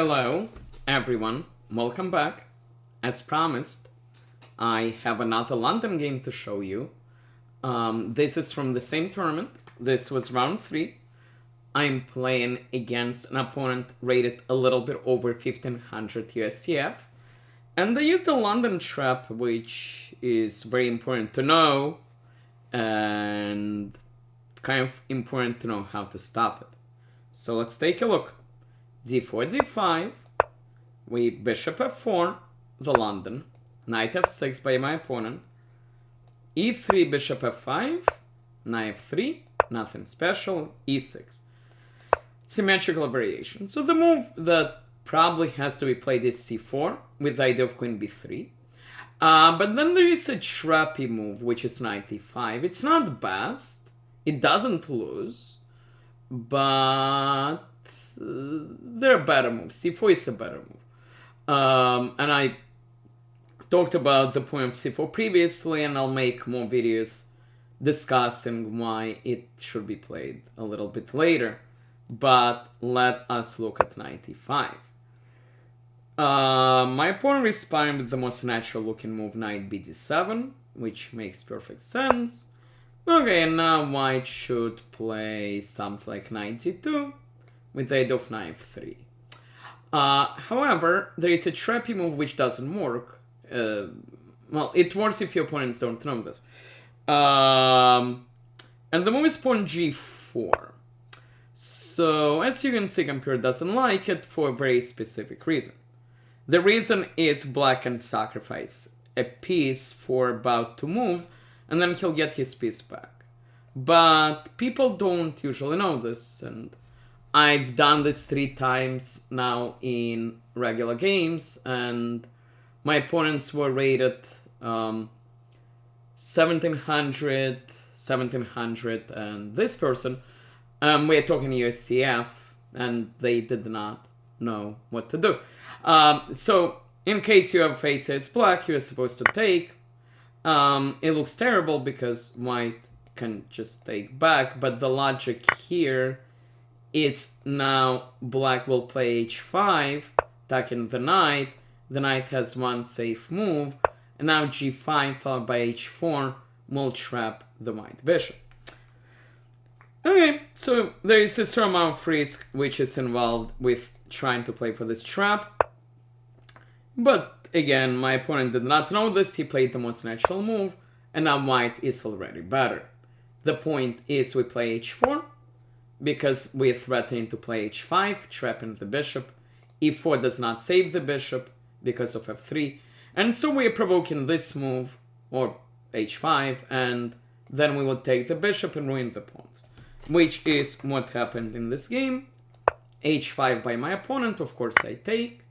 Hello, everyone. Welcome back. As promised, I have another London game to show you. This is from the same tournament. This was round 3. I'm playing against an opponent rated a little bit over 1500 USCF. And they used a London trap, which is very important to know. And kind of important to know how to stop it. So let's take a look. d4, d5, we bishop f4, the London, knight f6 by my opponent, e3, bishop f5, knight f3, nothing special, e6. Symmetrical variation. So the move that probably has to be played is c4, with the idea of queen b3. But then there is a trappy move, which is knight e5. It's not the best, it doesn't lose, but there are better moves. c4 is a better move. And I talked about the point of c4 previously, and I'll make more videos discussing why it should be played a little bit later. But let us look at knight e5. My opponent responded with the most natural looking move, knight bd7, which makes perfect sense. Okay, and now white should play something like knight g2 with the idea of knight f3. However, there is a trappy move which doesn't work. Well, it works if your opponents don't know this. And the move is pawn g4. So, as you can see, computer doesn't like it for a very specific reason. The reason is black can sacrifice a piece for about 2 moves, and then he'll get his piece back. But people don't usually know this, and I've done this 3 times now in regular games, and my opponents were rated 1700, 1700, and this person, we're talking USCF, and they did not know what to do. So, in case you have faces black, you're supposed to take. It looks terrible because white can just take back, but the logic here is now black will play h5, attacking the knight. The knight has one safe move, and now g5 followed by h4 will trap the white bishop. Okay, so there is a certain amount of risk which is involved with trying to play for this trap. But again, my opponent did not know this, he played the most natural move, and now white is already better. The point is we play h4, because we're threatening to play h5, trapping the bishop. e4 does not save the bishop because of f3. And so we're provoking this move, or h5, and then we will take the bishop and ruin the pawns. Which is what happened in this game. h5 by my opponent, of course I take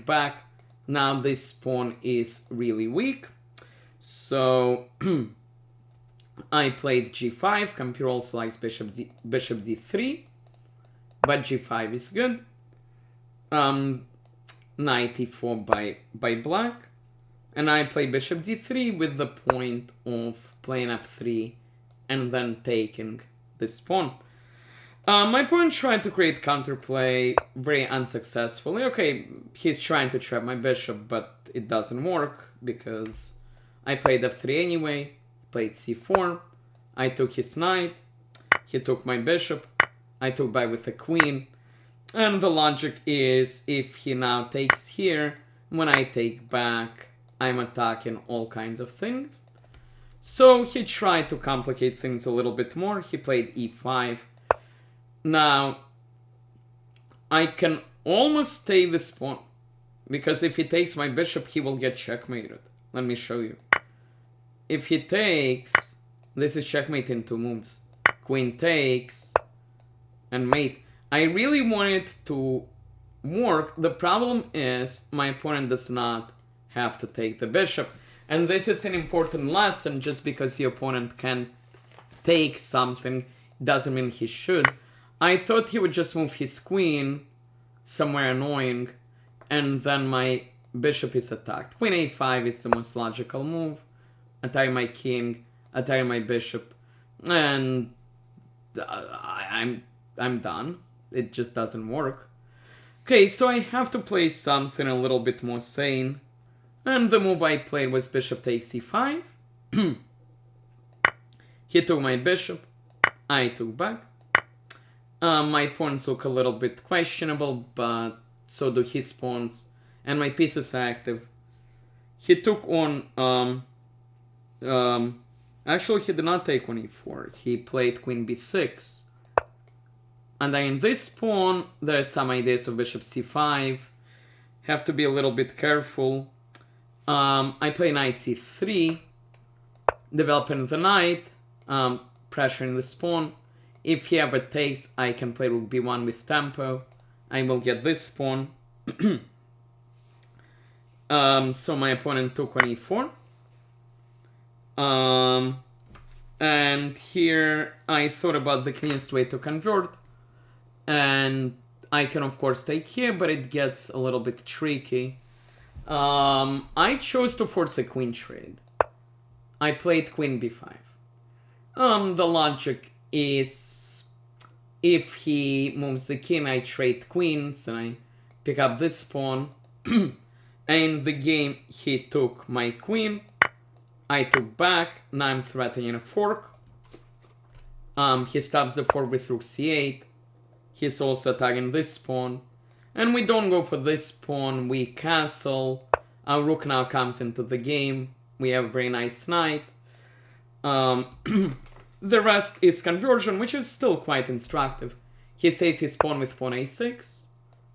back. Now this pawn is really weak. So I played g5, computer also likes bishop d3, but g5 is good. Knight e4 by black, and I play bishop d3 with the point of playing f3 and then taking this pawn. My opponent tried to create counterplay very unsuccessfully. Okay, he's trying to trap my bishop, but it doesn't work because I played f3 anyway. Played c4, I took his knight, he took my bishop, I took back with the queen, and the logic is if he now takes here, when I take back, I'm attacking all kinds of things. So he tried to complicate things a little bit more, he played e5. Now, I can almost take this pawn, because if he takes my bishop, he will get checkmated. Let me show you. If he takes, this is checkmate in 2 moves. Queen takes, and mate. I really want it to work. The problem is my opponent does not have to take the bishop. And this is an important lesson. Just because the opponent can take something doesn't mean he should. I thought he would just move his queen somewhere annoying, and then my bishop is attacked. Queen a5 is the most logical move. Attack my king, attack my bishop, and I'm done. It just doesn't work. Okay, so I have to play something a little bit more sane. And the move I played was bishop takes c5. He took my bishop. I took back. My pawns look a little bit questionable, but so do his pawns. And my piece is active. He took on... actually, he did not take on e4. He played queen b6. And then in this pawn, there are some ideas of bishop c5. Have to be a little bit careful. I play knight c3. Developing the knight. Pressuring the pawn. If he ever takes, I can play rook b1 with tempo. I will get this pawn. So my opponent took on e4. And here I thought about the cleanest way to convert. And I can of course take here, but it gets a little bit tricky. I chose to force a queen trade. I played queen b5. The logic is if he moves the king, I trade queens and I pick up this pawn. And in the game, he took my queen. I took back. Now I'm threatening a fork. He stops the fork with rook c8. He's also attacking this pawn. And we don't go for this pawn. We castle. Our rook now comes into the game. We have a very nice knight. The rest is conversion, which is still quite instructive. He saved his pawn with pawn a6.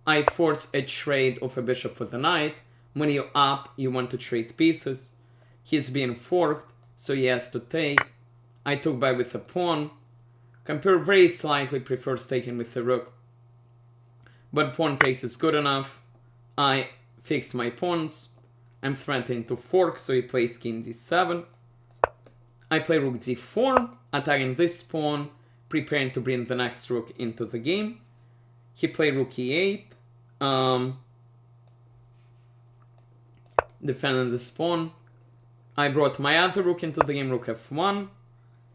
I force a trade of a bishop with a knight. When you're up, you want to trade pieces. He's being forked, so he has to take. I took back with a pawn. Computer very slightly prefers taking with the rook. But pawn takes is good enough. I fix my pawns. I'm threatening to fork, so he plays king d7. I play rook d4, attacking this pawn, preparing to bring the next rook into the game. He played rook e8, defending this pawn. I brought my other rook into the game, rook f1.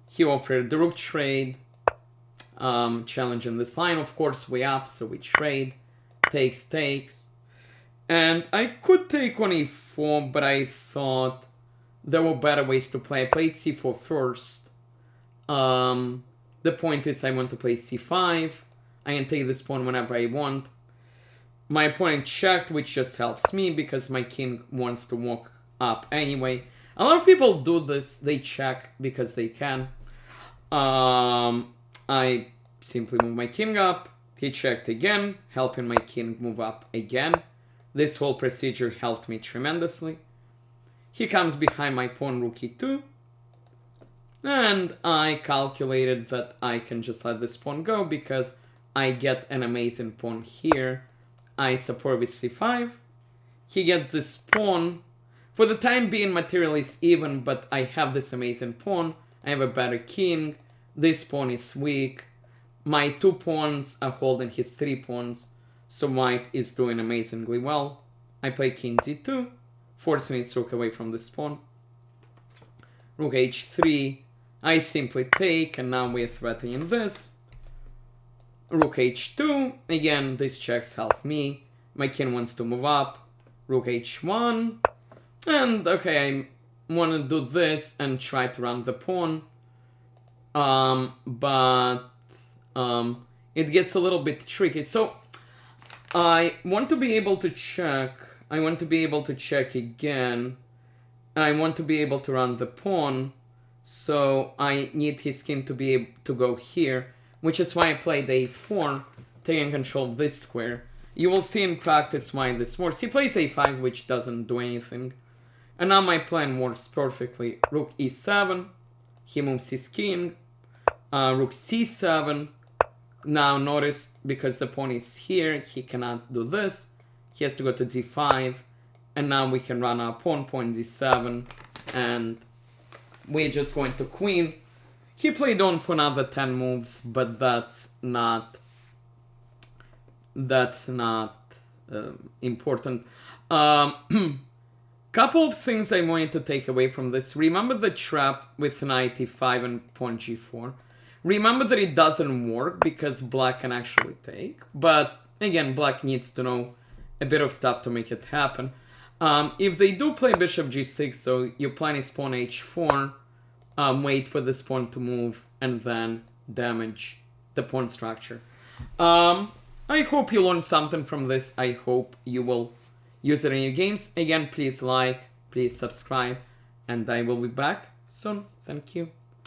He offered the rook trade, challenging this line. Of course, way up, so we trade. Takes, takes. And I could take on e4, but I thought there were better ways to play. I played c4 first. The point is I want to play c5. I can take this pawn whenever I want. My opponent checked, which just helps me because my king wants to walk up anyway. A lot of people do this. They check because they can. I simply move my king up. He checked again, helping my king move up again. This whole procedure helped me tremendously. He comes behind my pawn, rook e2. And I calculated that I can just let this pawn go because I get an amazing pawn here. I support with c5. He gets this pawn. For the time being, material is even, but I have this amazing pawn. I have a better king. This pawn is weak. My 2 pawns are holding his 3 pawns. So white is doing amazingly well. I play king d2. Forcing his rook away from this pawn. Rook h3. I simply take, and now we're threatening this. Rook h2. Again, these checks help me. My king wants to move up. Rook h1. And, okay, I want to do this and try to run the pawn. But it gets a little bit tricky. So, I want to be able to check. I want to be able to check again. I want to be able to run the pawn. So I need his king to be able to go here, which is why I played a4, taking control of this square. You will see in practice why this works. He plays a5, which doesn't do anything. And now my plan works perfectly. Rook e7. He moves his king. Rook c7. Now notice, because the pawn is here, he cannot do this. He has to go to d5. And now we can run our pawn d7. And we're just going to queen. He played on for another 10 moves, but that's not important. Couple of things I wanted to take away from this. Remember the trap with knight e5 and pawn g4. Remember that it doesn't work because black can actually take, but again, black needs to know a bit of stuff to make it happen. If they do play bishop g6, so you plan his pawn h4, wait for this pawn to move, and then damage the pawn structure. I hope you learned something from this. I hope you will use it in your games. Again, please like, please subscribe, and I will be back soon. Thank you.